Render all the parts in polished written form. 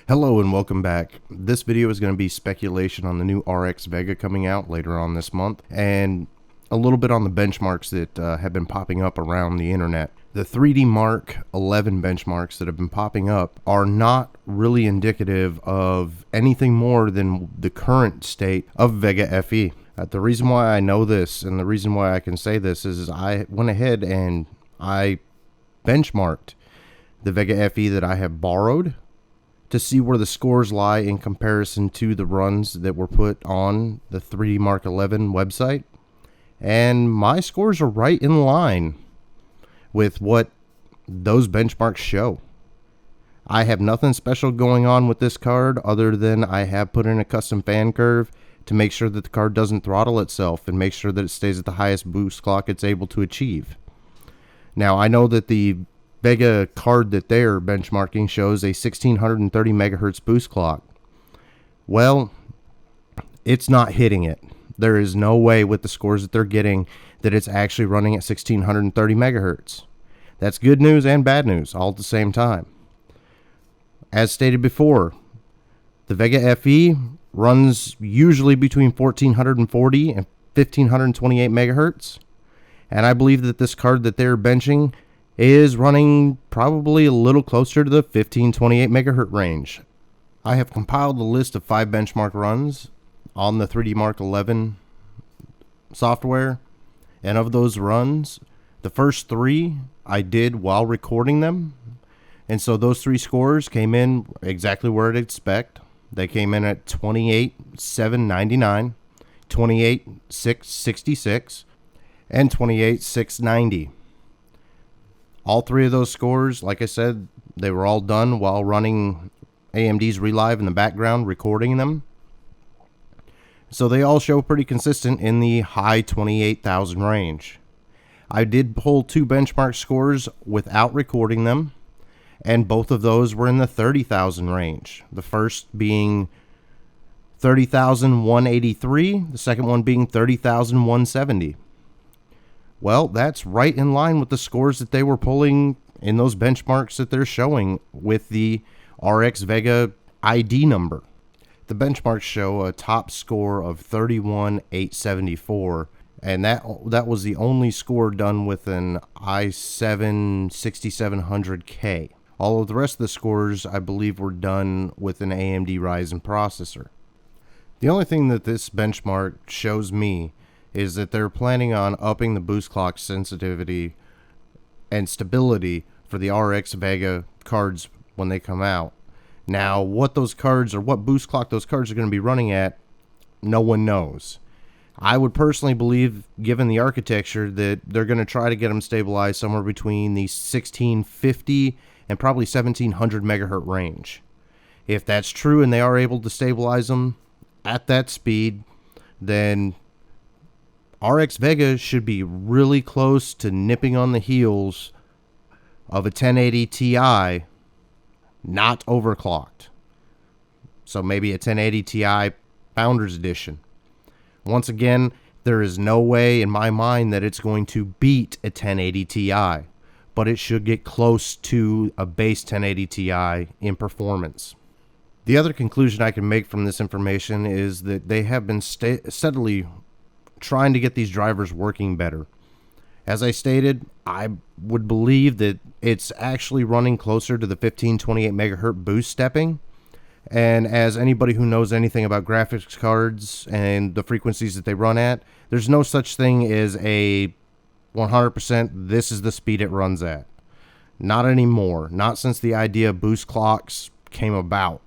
Hello and welcome back. This video is going to be speculation on the new RX VEGA coming out later on this month, and a little bit on the benchmarks that have been popping up around the internet. The 3D Mark 11 benchmarks that have been popping up are not really indicative of anything more than the current state of VEGA FE. The reason why I know this and the reason why I can say this is I went ahead and I benchmarked the VEGA FE that I have borrowed to see where the scores lie in comparison to the runs that were put on the 3D Mark 11 website. And my scores are right in line with what those benchmarks show. I have nothing special going on with this card other than I have put in a custom fan curve to make sure that the card doesn't throttle itself and make sure that it stays at the highest boost clock it's able to achieve. Now, I know that the VEGA card that they're benchmarking shows a 1630 megahertz boost clock. Well, it's not hitting it. There is no way with the scores that they're getting that it's actually running at 1630 megahertz. That's good news and bad news all at the same time. As stated before, the VEGA FE runs usually between 1440 and 1528 megahertz. And I believe that this card that they're benching is running probably a little closer to the 1528 megahertz range. I have compiled a list of 5 benchmark runs on the 3D Mark 11 software, and of those runs, the first 3 I did while recording them, and so those 3 scores came in exactly where I'd expect. They came in at 28,799, 28,666, and 28,690. All 3 of those scores, like I said, they were all done while running AMD's Relive in the background, recording them. So they all show pretty consistent in the high 28,000 range. I did pull 2 benchmark scores without recording them, and both of those were in the 30,000 range. The first being 30,183, the second one being 30,170. Well, that's right in line with the scores that they were pulling in those benchmarks that they're showing with the RX VEGA ID number. The benchmarks show a top score of 31,874, and that was the only score done with an i7 6700K. All of the rest of the scores, I believe, were done with an AMD Ryzen processor. The only thing that this benchmark shows me is that they're planning on upping the boost clock sensitivity and stability for the RX VEGA cards when they come out. Now, what those cards or what boost clock those cards are going to be running at, no one knows. I would personally believe, given the architecture, that they're going to try to get them stabilized somewhere between the 1650 and probably 1700 megahertz range. If that's true and they are able to stabilize them at that speed, then RX VEGA should be really close to nipping on the heels of a 1080 Ti, not overclocked. So maybe a 1080 Ti Founders Edition. Once again, there is no way in my mind that it's going to beat a 1080 Ti, but it should get close to a base 1080 Ti in performance. The other conclusion I can make from this information is that they have been steadily trying to get these drivers working better. As I stated, I would believe that it's actually running closer to the 1528 megahertz boost stepping. And as anybody who knows anything about graphics cards and the frequencies that they run at, there's no such thing as a 100% this is the speed it runs at. Not anymore. Not since the idea of boost clocks came about.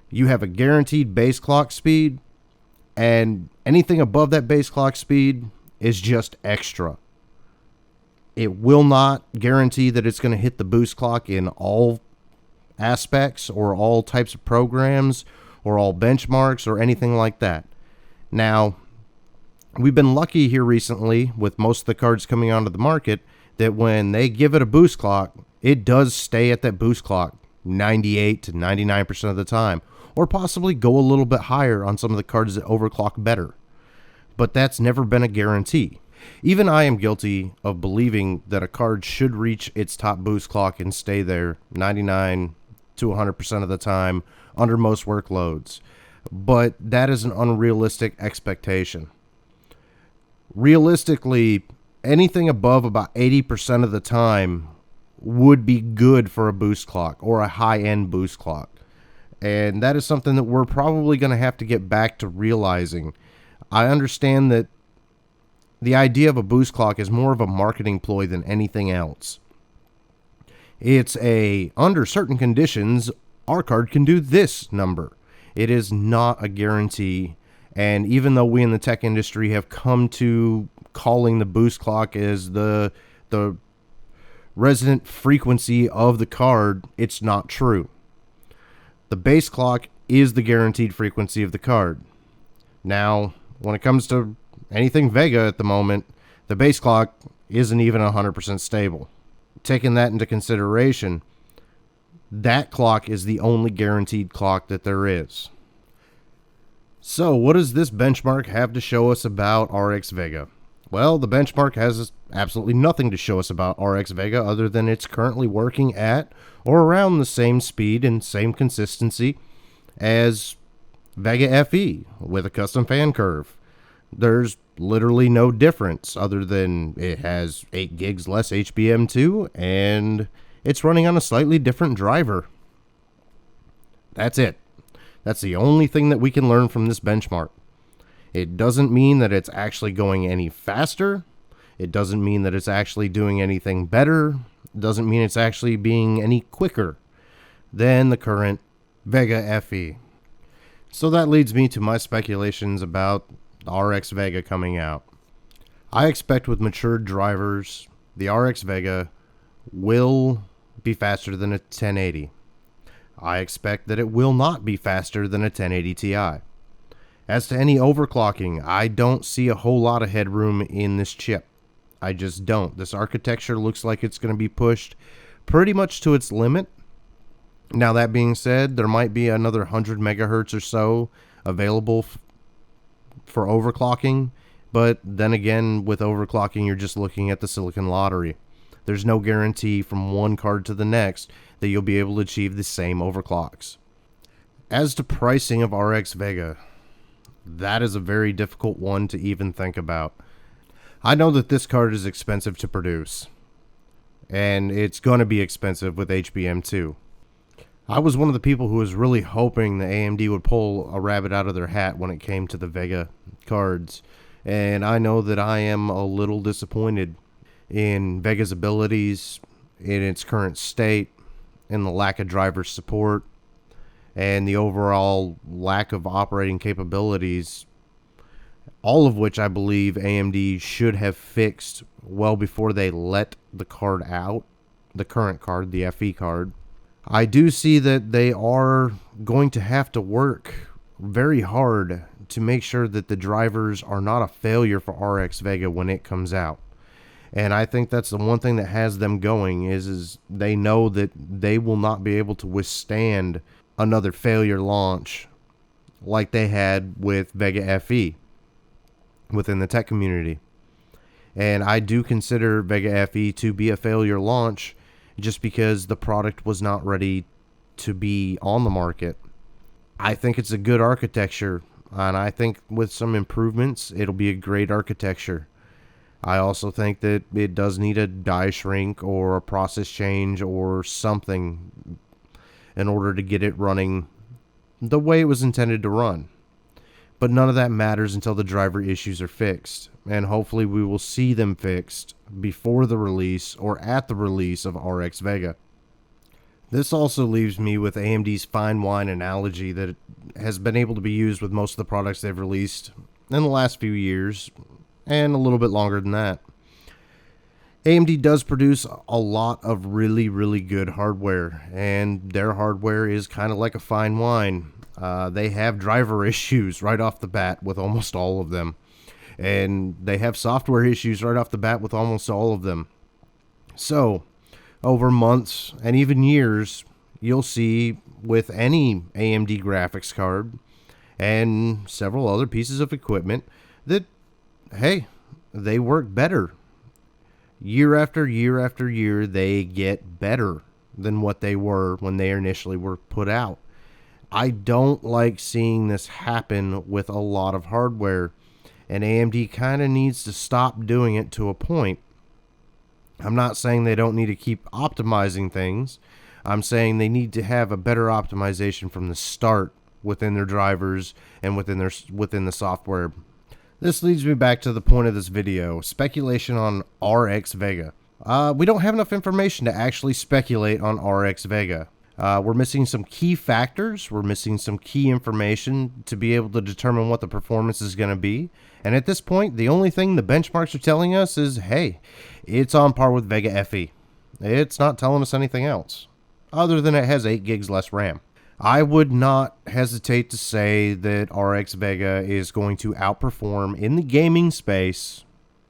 You have a guaranteed base clock speed, and anything above that base clock speed is just extra. It will not guarantee that it's going to hit the boost clock in all aspects or all types of programs or all benchmarks or anything like that. Now, we've been lucky here recently with most of the cards coming onto the market that when they give it a boost clock, it does stay at that boost clock 98 to 99% of the time, or possibly go a little bit higher on some of the cards that overclock better. But that's never been a guarantee. Even I am guilty of believing that a card should reach its top boost clock and stay there 99 to 100% of the time under most workloads. But that is an unrealistic expectation. Realistically, anything above about 80% of the time would be good for a boost clock or a high-end boost clock. And that is something that we're probably going to have to get back to realizing. I understand that the idea of a boost clock is more of a marketing ploy than anything else. It's under certain conditions, our card can do this number. It is not a guarantee. And even though we in the tech industry have come to calling the boost clock as the resident frequency of the card, it's not true. The base clock is the guaranteed frequency of the card. Now, when it comes to anything Vega at the moment, the base clock isn't even 100% stable. Taking that into consideration, that clock is the only guaranteed clock that there is. So, what does this benchmark have to show us about RX VEGA? Well, the benchmark has absolutely nothing to show us about RX VEGA other than it's currently working at or around the same speed and same consistency as Vega FE with a custom fan curve. There's literally no difference other than it has 8 gigs less HBM2 and it's running on a slightly different driver. That's it. That's the only thing that we can learn from this benchmark. It doesn't mean that it's actually going any faster. It doesn't mean that it's actually doing anything better. It doesn't mean it's actually being any quicker than the current Vega FE. So that leads me to my speculations about the RX VEGA coming out. I expect with matured drivers, the RX VEGA will be faster than a 1080. I expect that it will not be faster than a 1080 Ti. As to any overclocking, I don't see a whole lot of headroom in this chip. I just don't. This architecture looks like it's going to be pushed pretty much to its limit. Now that being said, there might be another 100 megahertz or so available for overclocking, but then again, with overclocking, you're just looking at the silicon lottery. There's no guarantee from one card to the next that you'll be able to achieve the same overclocks. As to pricing of RX VEGA, that is a very difficult one to even think about. I know that this card is expensive to produce, and it's going to be expensive with HBM2. I was one of the people who was really hoping the AMD would pull a rabbit out of their hat when it came to the Vega cards, and I know that I am a little disappointed in Vega's abilities, in its current state, in the lack of driver support, and the overall lack of operating capabilities, all of which I believe AMD should have fixed well before they let the card out, the current card, the FE card. I do see that they are going to have to work very hard to make sure that the drivers are not a failure for RX VEGA when it comes out. And I think that's the one thing that has them going is they know that they will not be able to withstand another failure launch like they had with Vega FE within the tech community. And I do consider Vega FE to be a failure launch just because the product was not ready to be on the market. I think it's a good architecture, and I think with some improvements, it'll be a great architecture. I also think that it does need a die shrink or a process change or something in order to get it running the way it was intended to run. But none of that matters until the driver issues are fixed, and hopefully we will see them fixed before the release or at the release of RX VEGA. This also leaves me with AMD's fine wine analogy that has been able to be used with most of the products they've released in the last few years, and a little bit longer than that. AMD does produce a lot of really, really good hardware, and their hardware is kind of like a fine wine. They have driver issues right off the bat with almost all of them, and they have software issues right off the bat with almost all of them. So, over months and even years, you'll see with any AMD graphics card and several other pieces of equipment that, hey, they work better. Year after year after year, they get better. than what they were when they initially were put out. I don't like seeing this happen with a lot of hardware, and AMD kind of needs to stop doing it to a point. I'm not saying they don't need to keep optimizing things. I'm saying they need to have a better optimization from the start within their drivers and within the software. This leads me back to the point of this video, speculation on RX VEGA. We don't have enough information to actually speculate on RX VEGA. We're missing some key factors. We're missing some key information to be able to determine what the performance is going to be. And at this point, the only thing the benchmarks are telling us is, hey, it's on par with Vega FE. It's not telling us anything else, other than it has 8 gigs less RAM. I would not hesitate to say that RX VEGA is going to outperform in the gaming space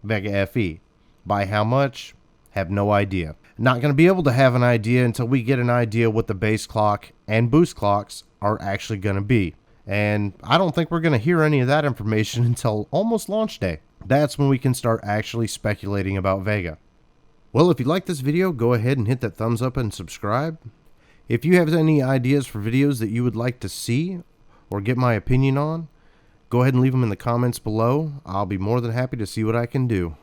Vega FE. By how much? Have no idea. Not going to be able to have an idea until we get an idea what the base clock and boost clocks are actually going to be. And I don't think we're going to hear any of that information until almost launch day. That's when we can start actually speculating about Vega. Well, if you like this video, go ahead and hit that thumbs up and subscribe. If you have any ideas for videos that you would like to see or get my opinion on, go ahead and leave them in the comments below. I'll be more than happy to see what I can do.